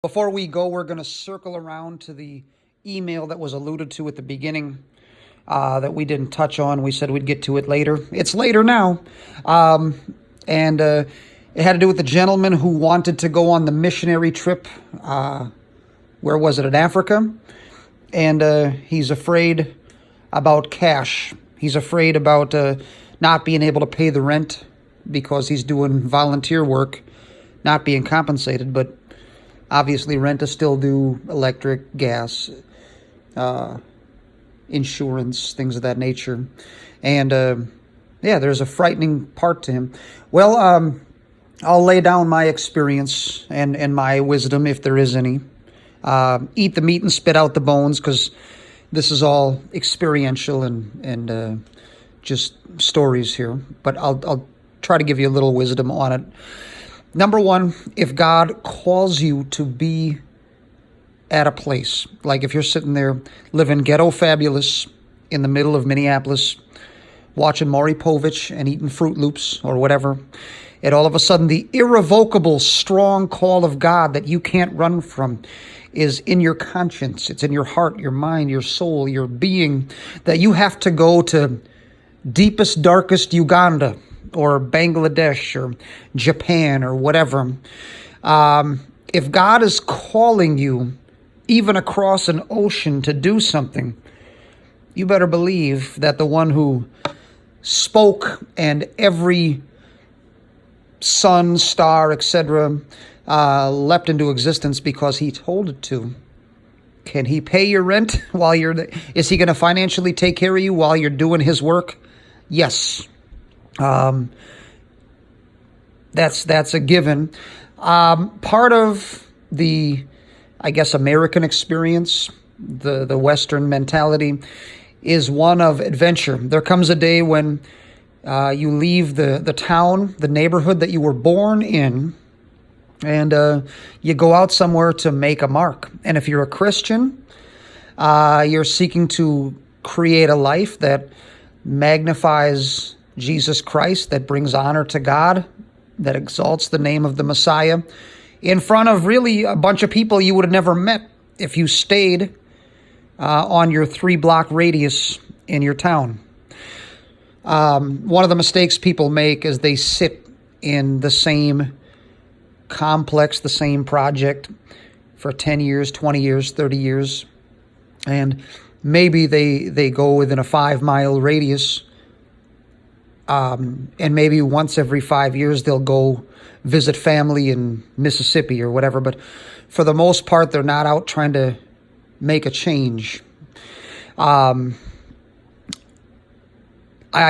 Before we go, we're going to circle around to the email that was alluded to at the beginning that we didn't touch on. We said we'd get to it later. It's later now. And it had to do with the gentleman who wanted to go on the missionary trip. Where was it? In Africa. And he's afraid about cash. He's afraid about not being able to pay the rent because he's doing volunteer work, not being compensated. But obviously, rent is still due, electric, gas, insurance, things of that nature. And there's a frightening part to him. Well, I'll lay down my experience and my wisdom, if there is any. Eat the meat and spit out the bones, because this is all experiential and just stories here. But I'll try to give you a little wisdom on it. Number one, if God calls you to be at a place, like if you're sitting there living ghetto fabulous in the middle of Minneapolis, watching Maury Povich and eating Fruit Loops or whatever, and all of a sudden the irrevocable, strong call of God that you can't run from is in your conscience, it's in your heart, your mind, your soul, your being, that you have to go to deepest, darkest Uganda or Bangladesh or Japan or whatever. If God is calling you even across an ocean to do something, you better believe that the one who spoke and every sun, star, etc., leapt into existence because he told it to. Can he pay your rent while you're there? Is he going to financially take care of you while you're doing his work? Yes. That's a given. Part of the, I guess, American experience, the Western mentality, is one of adventure. There comes a day when you leave the town, the neighborhood that you were born in, and you go out somewhere to make a mark. And if you're a Christian, you're seeking to create a life that magnifies Jesus Christ, that brings honor to God, that exalts the name of the Messiah in front of really a bunch of people you would have never met if you stayed on your 3-block radius in your town. One of the mistakes people make is they sit in the same complex, the same project for 10 years, 20 years, 30 years, and maybe they go within a 5-mile radius. And maybe once every 5 years they'll go visit family in Mississippi or whatever. But for the most part, they're not out trying to make a change. I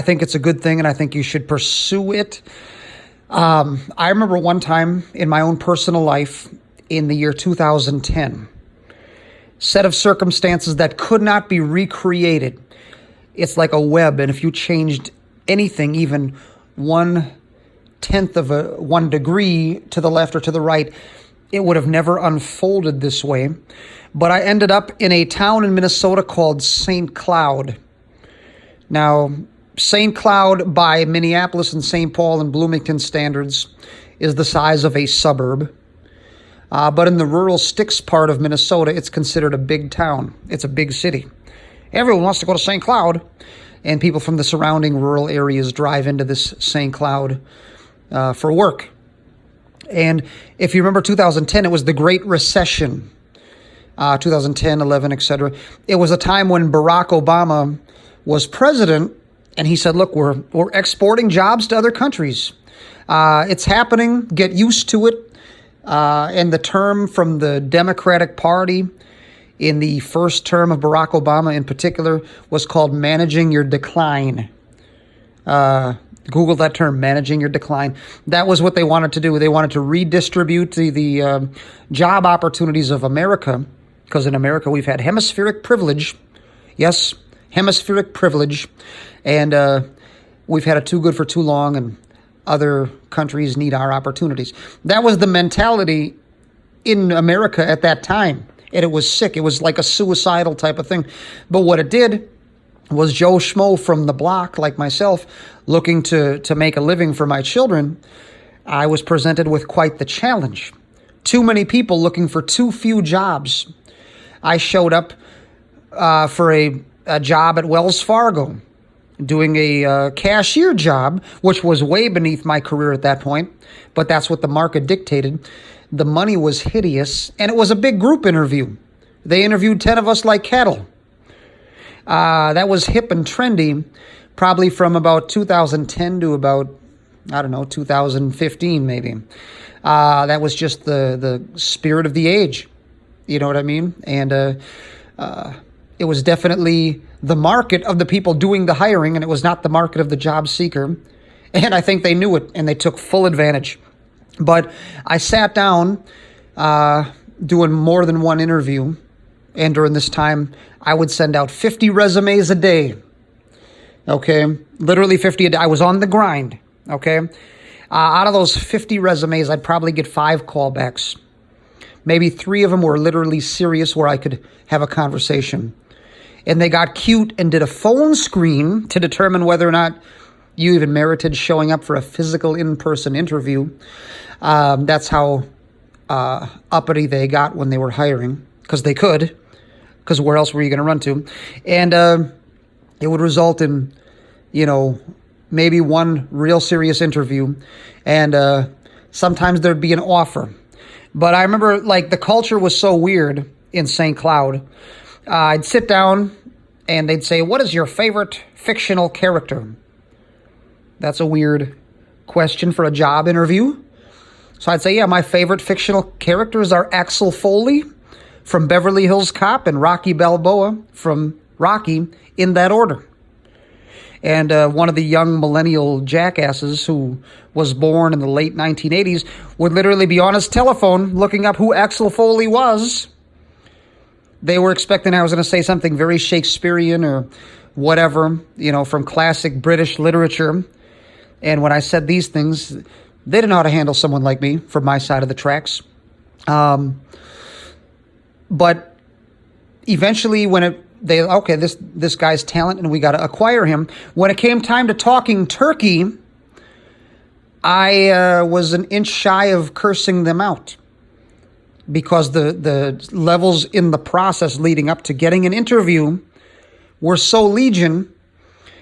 think it's a good thing, and I think you should pursue it. I remember one time in my own personal life in the year 2010, set of circumstances that could not be recreated. It's like a web, and if you changed anything, even 1/10 of 1 degree to the left or to the right, it would have never unfolded this way. But I ended up in a town in Minnesota called St. Cloud. Now, St. Cloud by Minneapolis and St. Paul and Bloomington standards is the size of a suburb. But in the rural sticks part of Minnesota, it's considered a big town. It's a big city. Everyone wants to go to St. Cloud. And people from the surrounding rural areas drive into this St. Cloud for work. And if you remember 2010, it was the Great Recession. 2010, 11, etc. It was a time when Barack Obama was president, and he said, look, we're exporting jobs to other countries. It's happening. Get used to it. And the term from the Democratic Party in the first term of Barack Obama in particular was called managing your decline. Google that term, managing your decline. That was what they wanted to do. They wanted to redistribute the job opportunities of America, because in America we've had hemispheric privilege. Yes, hemispheric privilege. And we've had it too good for too long, and other countries need our opportunities. That was the mentality in America at that time. And it was sick. It was like a suicidal type of thing. But what it did was Joe Schmo from the block, like myself, looking to make a living for my children, I was presented with quite the challenge too many people looking for too few jobs. I showed up for a job at Wells Fargo, doing a cashier job, which was way beneath my career at that point, but that's what the market dictated. The money was hideous, and it was a big group interview. They interviewed 10 of us like cattle. That was hip and trendy, probably from about 2010 to about, 2015 maybe. That was just the spirit of the age. You know what I mean? And it was definitely the market of the people doing the hiring, and it was not the market of the job seeker. And I think they knew it, and they took full advantage. But I sat down doing more than one interview, and during this time, I would send out 50 resumes a day. Okay? Literally 50 a day. I was on the grind. Okay? Out of those 50 resumes, I'd probably get 5 callbacks. Maybe 3 of them were literally serious where I could have a conversation. And they got cute and did a phone screen to determine whether or not you even merited showing up for a physical in-person interview. That's how uppity they got when they were hiring, because they could, because where else were you going to run to? And it would result in, maybe one real serious interview, and sometimes there'd be an offer. But I remember, the culture was so weird in St. Cloud. I'd sit down, and they'd say, "What is your favorite fictional character?" That's a weird question for a job interview. So I'd say, yeah, my favorite fictional characters are Axel Foley from Beverly Hills Cop and Rocky Balboa from Rocky, in that order. And one of the young millennial jackasses who was born in the late 1980s would literally be on his telephone looking up who Axel Foley was. They were expecting I was going to say something very Shakespearean or whatever, from classic British literature. And when I said these things, they didn't know how to handle someone like me from my side of the tracks. But eventually when this guy's talent and we got to acquire him. When it came time to talking turkey, I was an inch shy of cursing them out, because the levels in the process leading up to getting an interview were so legion,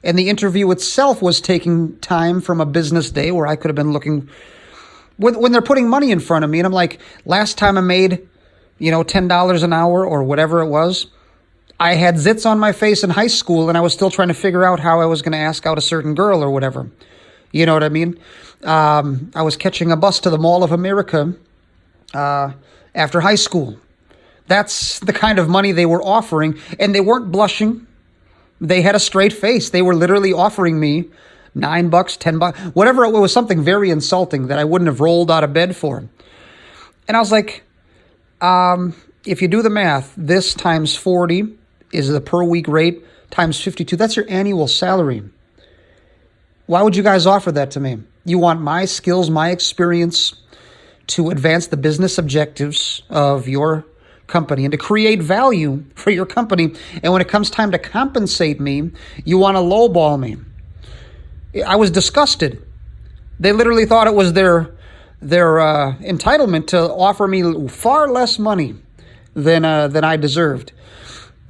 and the interview itself was taking time from a business day where I could have been looking, when they're putting money in front of me, and I'm like, last time I made, $10 an hour or whatever it was, I had zits on my face in high school, and I was still trying to figure out how I was going to ask out a certain girl or whatever. You know what I mean? I was catching a bus to the Mall of America after high school. That's the kind of money they were offering, and they weren't blushing. They had a straight face. They were literally offering me $9, $10, whatever. It was something very insulting that I wouldn't have rolled out of bed for. And I was like, if you do the math, this times 40 is the per week rate, times 52. That's your annual salary. Why would you guys offer that to me? You want my skills, my experience to advance the business objectives of your company and to create value for your company. And when it comes time to compensate me, you want to lowball me. I was disgusted. They literally thought it was their entitlement to offer me far less money than I deserved.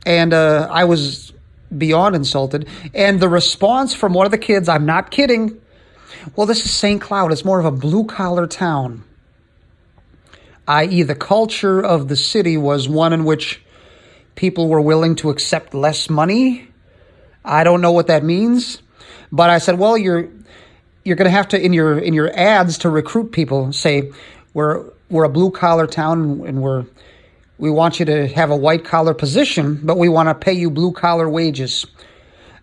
And I was beyond insulted. And the response from one of the kids, I'm not kidding, well, this is St. Cloud. It's more of a blue-collar town. I.e., the culture of the city was one in which people were willing to accept less money. I don't know what that means. But I said, well, you're going to have to, in your ads to recruit people, say, we're a blue-collar town, and we want you to have a white-collar position, but we want to pay you blue-collar wages.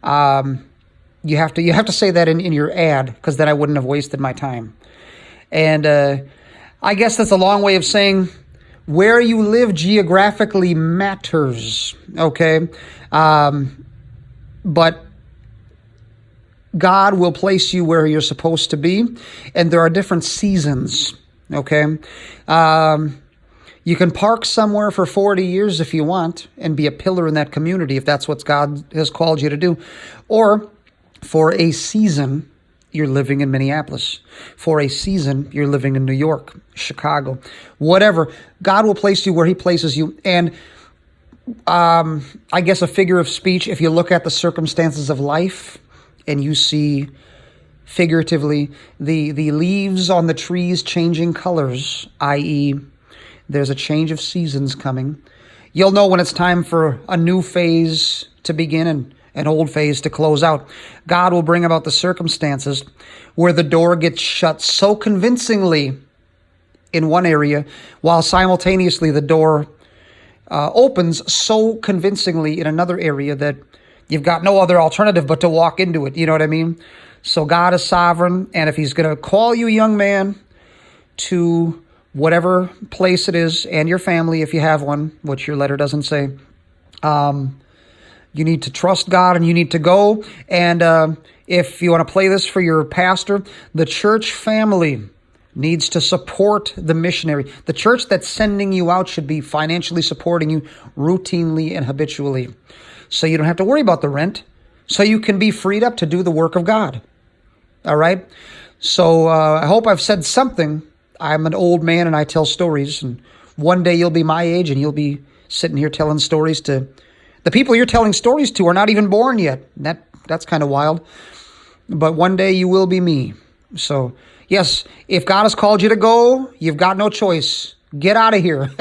You have to say that in your ad, because then I wouldn't have wasted my time. And I guess that's a long way of saying where you live geographically matters, okay? But God will place you where you're supposed to be, and there are different seasons, okay? You can park somewhere for 40 years if you want and be a pillar in that community if that's what God has called you to do. Or for a season you're living in Minneapolis. For a season, you're living in New York, Chicago, whatever. God will place you where he places you. And I guess a figure of speech, if you look at the circumstances of life and you see figuratively the leaves on the trees changing colors, i.e., there's a change of seasons coming, you'll know when it's time for a new phase to begin and an old phase to close out. God will bring about the circumstances where the door gets shut so convincingly in one area, while simultaneously the door opens so convincingly in another area that you've got no other alternative but to walk into it. You know what I mean? So God is sovereign, and if he's going to call you, young man, to whatever place it is, and your family, if you have one, which your letter doesn't say, you need to trust God and you need to go. And if you want to play this for your pastor, the church family needs to support the missionary. The church that's sending you out should be financially supporting you routinely and habitually, so you don't have to worry about the rent, so you can be freed up to do the work of God. All right? So I hope I've said something. I'm an old man and I tell stories, and one day you'll be my age and you'll be sitting here telling stories to the people you're telling stories to are not even born yet. That's kind of wild. But one day you will be me. So yes, if God has called you to go, you've got no choice. Get out of here.